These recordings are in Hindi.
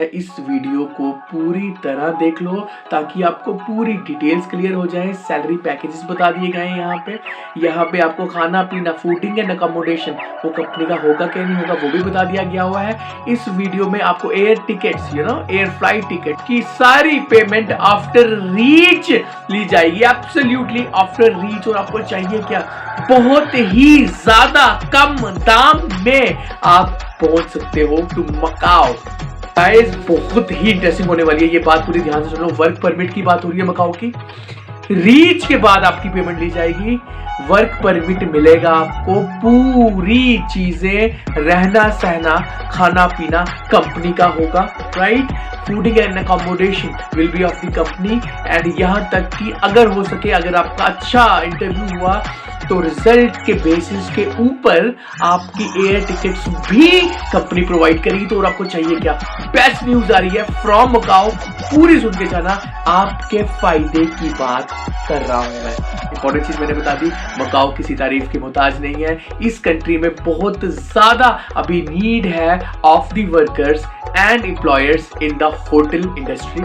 इस वीडियो को पूरी तरह देख लो ताकि आपको पूरी डिटेल्स क्लियर हो जाए। सैलरी पैकेजेस बता दिए गए हैं यहाँ पे आपको खाना पीना, फूडिंग एंड अकोमोडेशन वो कंपनी का होगा क्या नहीं होगा वो भी बता दिया गया हुआ है। इस वीडियो में आपको air tickets air flight ticket की सारी पेमेंट आफ्टर रीच ली जाएगी, एब्सोल्युटली आफ्टर रीच। और आपको चाहिए क्या, बहुत ही ज्यादा कम दाम में आप पहुंच सकते हो टू मकाओ। गाइस बहुत ही इंटरेस्टिंग होने वाली है ये बात, पूरी ध्यान से सुनो। वर्क परमिट की बात हो रही है मकाओ की। रीच के बाद आपकी पेमेंट ली जाएगी, वर्क परमिट मिलेगा आपको, पूरी चीजें रहना सहना खाना पीना कंपनी का होगा, right. Fooding and accommodation will be of the company. And यहां तक कि अगर हो सके, अगर आपका अच्छा इंटरव्यू हुआ तो रिजल्ट के बेसिस के ऊपर आपकी एयर टिकट्स भी कंपनी प्रोवाइड करेगी। तो और आपको चाहिए क्या, बेस्ट न्यूज आ रही है फ्रॉम मकाओ, पूरी सुन के जाना, आपके फायदे की बात कर रहा हूं मैं। इंपॉर्टेंट चीज मैंने बता दी, मकाओ किसी तारीफ की मोहताज नहीं है। इस कंट्री में बहुत ज्यादा अभी नीड है of the workers and employers in the hotel industry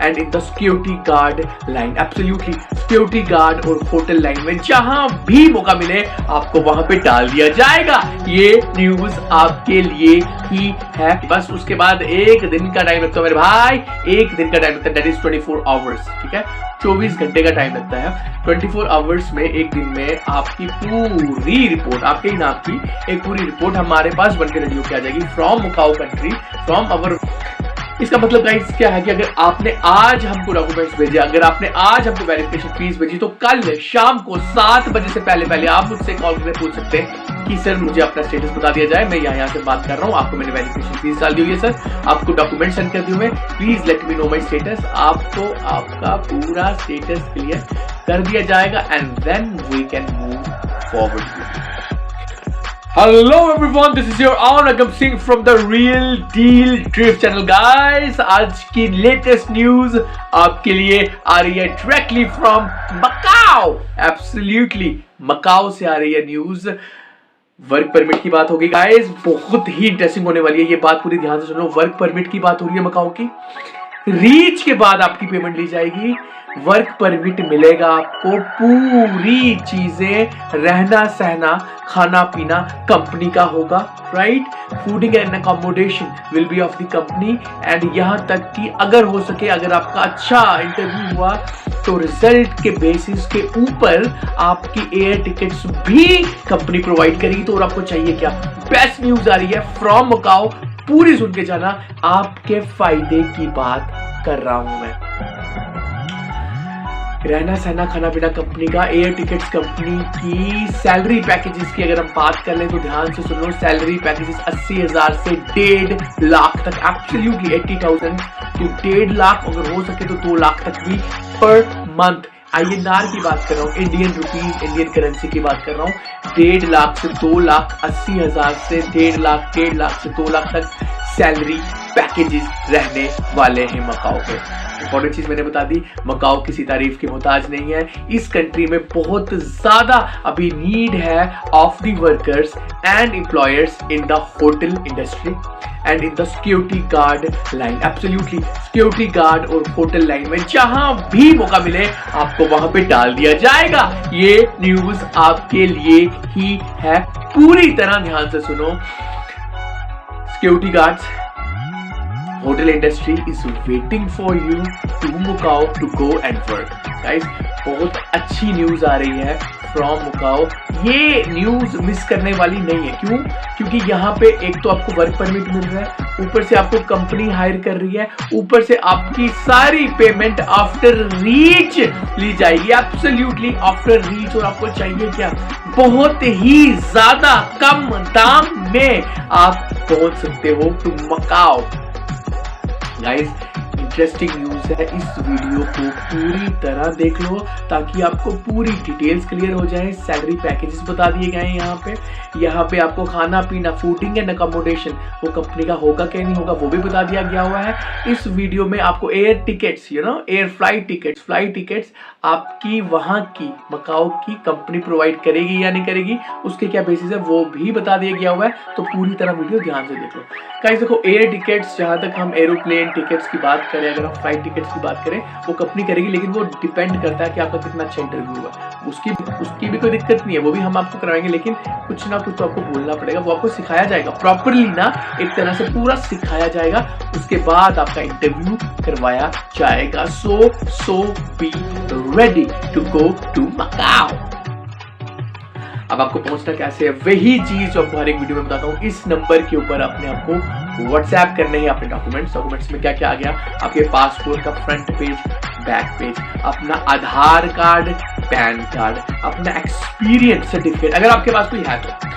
and in the security guard line, absolutely security guard और होटल लाइन में जहां भी मौका मिले आपको वहां पे डाल दिया जाएगा। ये न्यूज आपके लिए ही है। बस उसके बाद एक दिन का टाइम लगता है मेरे भाई, एक दिन का टाइम लगता है, दैट इज 24 आवर्स, ठीक है, 24 घंटे का टाइम लगता है। 24 आवर्स में, एक दिन में आपकी पूरी रिपोर्ट, आपके ही नाम की एक पूरी रिपोर्ट हमारे पास बनकर रेडी होकर आ जाएगी from Macau country, from our. इसका मतलब गाइस क्या है कि अगर आपने आज हमको डॉक्यूमेंट्स भेजे, अगर आपने आज हमको वेरिफिकेशन फीस भेजी, तो कल शाम को 7 बजे से पहले आप मुझसे कॉल करके पूछ सकते हैं कि सर मुझे अपना स्टेटस बता दिया जाए, मैं यहाँ से बात कर रहा हूँ, आपको मैंने वेरिफिकेशन फीस डाल दी हुई है सर, आपको डॉक्यूमेंट सेंड कर दिए, please let me know my status. आपको आपका पूरा स्टेटस क्लियर कर दिया जाएगा and then we can move forward. Hello everyone, this is your own Agam Singh from the Real Deal Drift channel guys। आज की लेटेस्ट न्यूज आपके लिए आ रही है directly from Macau, absolutely Macau से आ रही है न्यूज। वर्क परमिट की बात होगी गाइस, बहुत ही इंटरेस्टिंग होने वाली है ये बात, पूरी ध्यान से सुनो। वर्क परमिट की बात हो रही है मकाओ की। रीच के बाद आपकी पेमेंट ली जाएगी, वर्क परमिट मिलेगा आपको, पूरी चीजें रहना सहना खाना पीना कंपनी का होगा, right. Fooding and accommodation will be of the company. And यहां तक कि अगर हो सके, अगर आपका अच्छा इंटरव्यू हुआ तो रिजल्ट के बेसिस के ऊपर आपकी एयर टिकट्स भी कंपनी प्रोवाइड करेगी। तो और आपको चाहिए क्या, बेस्ट न्यूज आ रही है फ्रॉम मकाओ, पूरी सुन के जाना, आपके फायदे की बात कर रहा हूं मैं। रहना सहना खाना पीना कंपनी का, एयर टिकट्स कंपनी की। सैलरी पैकेजेस की अगर हम बात कर लें तो ध्यान से सुनो, सैलरी पैकेजेस 80,000 से 1.5 लाख तक, एब्सोल्युटली 80,000 to 1.5 लाख, अगर हो सके तो 2 लाख तक भी पर मंथ। INR की बात कर रहा हूँ, इंडियन रुपीज, इंडियन करेंसी की बात कर रहा हूँ। 1.5 लाख से 2 लाख, 80,000 से 1.5 लाख, 1.5 लाख से 2 लाख तक सैलरी पैकेजेस रहने वाले हैं मकाओ के। इंपॉर्टेंट चीज मैंने बता दी, मकाओ किसी तारीफ की मोहताज नहीं है। इस कंट्री में बहुत ज्यादा अभी नीड है of the workers and employers in the hotel industry and in the security guard line, absolutely security guard और होटल लाइन में जहां भी मौका मिले आपको वहां पे डाल दिया जाएगा। ये न्यूज आपके लिए ही है, पूरी तरह ध्यान से सुनो। Security guards, hotel industry is waiting for you to Macau to go and work. Guys बहुत अच्छी न्यूज आ रही है फ्रॉम मकाओ, ये न्यूज मिस करने वाली नहीं है। क्यों? क्योंकि यहाँ पे एक तो आपको वर्क परमिट मिल रहा है, ऊपर से आपको कंपनी हायर कर रही है, ऊपर से आपकी सारी पेमेंट आफ्टर रीच ली जाएगी, एब्सोल्युटली आफ्टर रीच। और आपको चाहिए क्या, बहुत ही ज्यादा कम दाम में आप पहुंच सकते हो to Macau. Guys interesting news है, इस वीडियो को पूरी तरह देख लो ताकि आपको पूरी डिटेल्स क्लियर हो जाए। सैलरी पैकेजेस बता दिए गए हैं यहाँ पे आपको खाना पीना, फूडिंग एंड अकोमोडेशन वो कंपनी का होगा क्या नहीं होगा वो भी बता दिया गया हुआ है। इस वीडियो में आपको air tickets air flight tickets आपकी वहाँ की मकाओ की कंपनी प्रोवाइड करेगी या नहीं करेगी, उसके क्या बेसिस है वो भी बता दिया गया हुआ है। तो पूरी तरह वीडियो ध्यान से देख लो गाइस। देखो एयर टिकट्स, जहाँ तक हम एरोप्लेन टिकट्स की बात करें, अगर हम फ्लाइट टिकट्स की बात करें वो कंपनी करेगी, लेकिन वो डिपेंड करता है कि आपका कितना अच्छा इंटरव्यू हुआ। उसकी भी कोई दिक्कत नहीं है, वो भी हम आपको कराएंगे, लेकिन कुछ ना कुछ तो आपको बोलना पड़ेगा, वो आपको सिखाया जाएगा प्रॉपरली ना, एक तरह से पूरा सिखाया जाएगा, उसके बाद आपका इंटरव्यू करवाया जाएगा। So be ready to go to Macau. अब आपको पहुंचना कैसे है, वही चीज जो आपको हर एक वीडियो में बताता हूँ। इस नंबर के ऊपर अपने आपको व्हाट्सएप करने हैं अपने डॉक्यूमेंट्स में क्या क्या आ गया, आपके पासपोर्ट का फ्रंट पेज, बैक पेज, अपना आधार कार्ड, पैन कार्ड, अपना एक्सपीरियंस सर्टिफिकेट अगर आपके पास कोई है तो।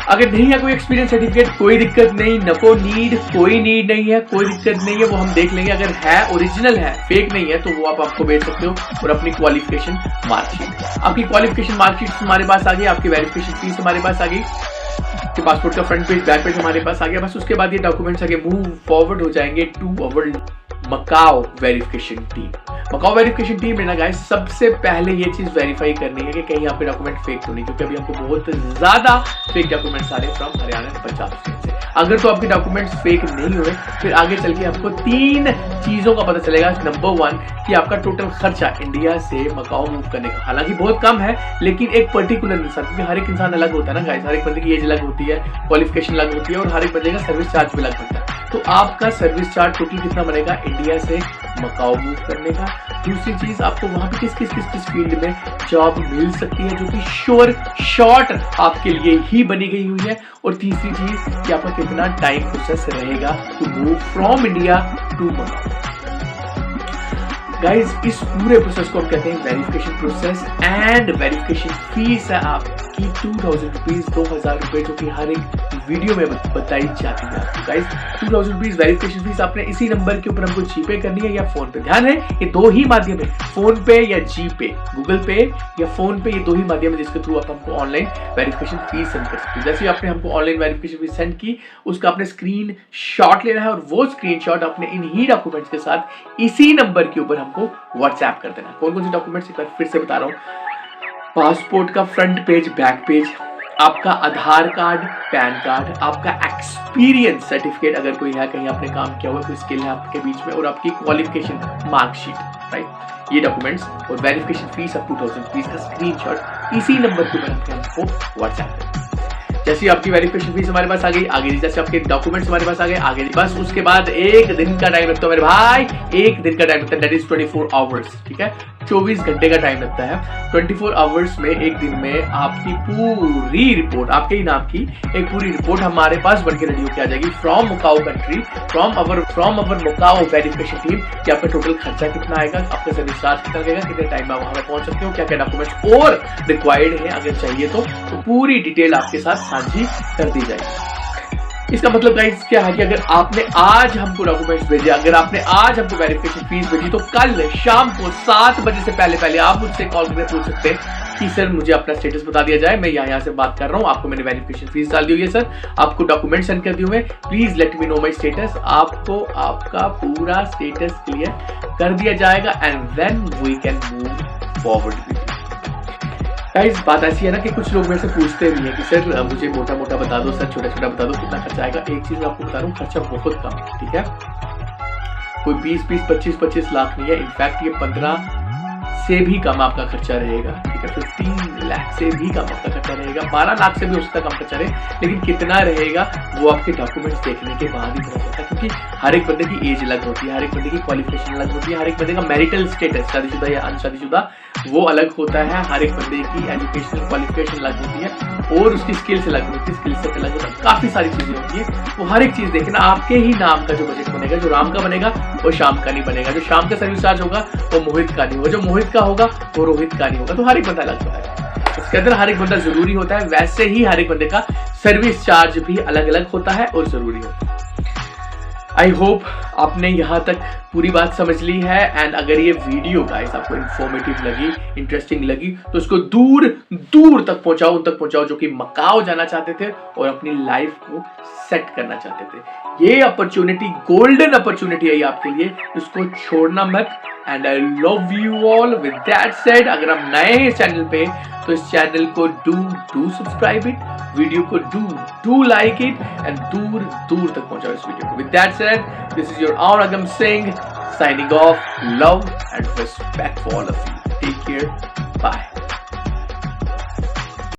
अगर नहीं है कोई एक्सपीरियंस सर्टिफिकेट कोई दिक्कत नहीं, कोई नीड नहीं है, कोई दिक्कत नहीं है, वो हम देख लेंगे। अगर है, ओरिजिनल है, फेक नहीं है, तो वो आप आपको भेज सकते हो। और अपनी क्वालिफिकेशन मार्कशीट, आपकी क्वालिफिकेशन मार्कशीट हमारे पास आ गई, आपकी वेरिफिकेशन फीस हमारे पास आ गई, आपके पासपोर्ट का फ्रंट पेज बैक पेज हमारे पास आ गया। बस उसके बाद ये डॉक्यूमेंट्स आगे मूव फॉरवर्ड हो जाएंगे to our Macau verification team. Macau verification team में ना गाइस सबसे पहले ये चीज वेरीफाई करनी है कि कहीं यहाँ पे डॉक्यूमेंट फेक तो नहीं, क्योंकि अभी हमको बहुत ज्यादा फेक डॉक्यूमेंट्स आ रहे हैं from Haryana and Punjab state से। अगर तो आपके डॉक्यूमेंट्स फेक नहीं हुए, फिर आगे चल के आपको 3 चीजों का पता चलेगा। नंबर 1 कि आपका टोटल खर्चा इंडिया से मकाओ मूव करने का, हालांकि बहुत कम है, लेकिन एक पर्टिकुलर इंसान, क्योंकि हर एक इंसान अलग होता है ना गाइस, हर एक बंदे की एज अलग होती है, क्वालिफिकेशन अलग होती है, और हर एक बंदे का सर्विस चार्ज भी अलग होता है। तो आपका सर्विस चार्ज टोटल कितना बनेगा इंडिया से मकाओ मूव करने का। दूसरी चीज, आपको वहां पे किस फील्ड में जॉब मिल सकती है, जो कि शॉर्ट आपके लिए ही बनी गई हुई है। और तीसरी चीज कि आपका कितना टाइम प्रोसेस रहेगा to move from India to Macau. Guys इस पूरे प्रोसेस को हम कहते हैं verification process, and verification fees है आपकी 2000 रुपीज, 2000 रुपए, जो कि हर एक वीडियो में बताई जाती है आपको। गाइज 2000 रुपीज वेरिफिकेशन फीस आपने इसी नंबर के ऊपर हमको जीपे करनी है या फोन पे। ध्यान है ये 2 ही माध्यम है, फोन पे या जीपे, गूगल पे या फोन पे, ये 2 ही माध्यम है जिसके थ्रू आप हमको ऑनलाइन वेरिफिकेशन फीस सेंड कर सकते हो। जैसे आपने हमको ऑनलाइन वेरिफिकेशन फीस सेंड की, उसका आपने स्क्रीन शॉट लेना है, और वो स्क्रीन शॉट अपने इन्हीं डॉक्यूमेंट्स के साथ इसी नंबर के ऊपर हमको व्हाट्सएप कर देना। कौन कौन से डॉक्यूमेंट्स, एक बार फिर से बता रहा हूँ, पासपोर्ट का फ्रंट पेज बैक पेज, आपका आधार कार्ड, पैन कार्ड, आपका एक्सपीरियंस सर्टिफिकेट अगर कोई है, कहीं आपने काम किया हुआ, कोई स्किल है आपके बीच में, और आपकी क्वालिफिकेशन मार्कशीट, राइट, ये डॉक्यूमेंट्स और वेरिफिकेशन फीस ऑफ 2000 रुपीज का स्क्रीनशॉट इसी नंबर के ऊपर हमको व्हाट्सएप करें। जैसे आपकी वेरिफिकेशन फीस हमारे पास आ गई, आगे जैसे आपके डॉक्यूमेंट्स हमारे पास आ गए, आगे बस उसके बाद 1 दिन का टाइम लगता है मेरे भाई, 1 दिन का टाइम लगता है, दैट इज 24 आवर्स, ठीक है, 24 घंटे का टाइम लगता है। 24 आवर्स में, एक दिन में आपकी पूरी रिपोर्ट, आपके ही नाम की एक पूरी रिपोर्ट हमारे पास बनके रेडी होकर आ जाएगी from Macau country, from our Macau verification team, कि आपका टोटल खर्चा कितना आएगा, आपका सर्विस चार्ज कितना लगेगा, कितने टाइम में आप वहां पहुंच सकते हो, क्या क्या डॉक्यूमेंट्स और रिक्वायर्ड है अगर चाहिए तो पूरी डिटेल आपके साथ साझी कर दी जाएगी। इसका मतलब गाइस क्या है कि अगर आपने आज हमको डॉक्यूमेंट्स भेजे, अगर आपने आज हमको वेरिफिकेशन फीस भेजी, तो कल शाम को 7 बजे से पहले आप मुझसे कॉल करके पूछ सकते हैं कि सर मुझे अपना स्टेटस बता दिया जाए, मैं यहाँ से बात कर रहा हूँ, आपको मैंने वेरिफिकेशन फीस डाल दी हुई है सर, आपको डॉक्यूमेंट सेंड कर दिए हुए, please let me know my status. आपको आपका पूरा स्टेटस क्लियर कर दिया जाएगा, and then we can move forward. Guys बात ऐसी है ना कि कुछ लोग मेरे से पूछते भी हैं कि सर मुझे मोटा मोटा बता दो, सर छोटा छोटा बता दो, कितना खर्चा आएगा। एक चीज मैं आपको बता रहा हूँ, खर्चा बहुत कम है, ठीक है, कोई 20-20, 25-25 लाख नहीं है, इनफैक्ट ये 15 से भी कम आपका खर्चा रहेगा, ठीक है, 15 लाख से भी कम आपका खर्चा रहेगा, 12 लाख से भी उसका कम खर्चा रहे, लेकिन कितना रहेगा वो आपके डॉक्यूमेंट्स देखने के बाद ही पता चलता है, क्योंकि हर एक बंदे की एज अलग होती है, हर एक बंदे की क्वालिफिकेशन अलग होती है, हर एक बंदे का मैरिटल स्टेटस, शादीशुदा या अनशादीशुदा, वो अलग होता है, हर एक बंदे की एजुकेशनल क्वालिफिकेशन अलग होती है, और उसकी स्किल्स अलग होती है, स्किल सेट अलग होता है, काफी सारी चीजें होती है। वो हर एक चीज देखना, आपके ही नाम का जो बजट बनेगा, जो राम का बनेगा वो शाम का नहीं बनेगा, जो शाम का सर्विस चार्ज होगा वो मोहित का नहीं होगा, जो मोहित का होगा वो रोहित का नहीं होगा। तो हर एक बंदा अलग होता है, इसके अंदर हर एक बंदा जरूरी होता है, वैसे ही हर एक बंदे का सर्विस चार्ज भी अलग अलग होता है और जरूरी होता है। आई होप आपने यहाँ तक पूरी बात समझ ली है। एंड अगर ये वीडियो गाइस आपको इंफॉर्मेटिव लगी, इंटरेस्टिंग लगी, तो इसको दूर दूर तक पहुंचाओ, उन तक पहुंचाओ जो कि मकाओ जाना चाहते थे और अपनी लाइफ को सेट करना चाहते थे। ये अपॉर्चुनिटी, गोल्डन अपॉर्चुनिटी है आपके लिए, इसको छोड़ना मत। And I love you all. With that said, अगर आप नए हैं इस चैनल पे तो इस चैनल को डू सब्सक्राइब इट, वीडियो को डू लाइक इट एंड दूर दूर तक पहुंचाओ इस वीडियो को। With that said, this is your Agam Singh signing off. Love and respect for all of you. Take care, bye.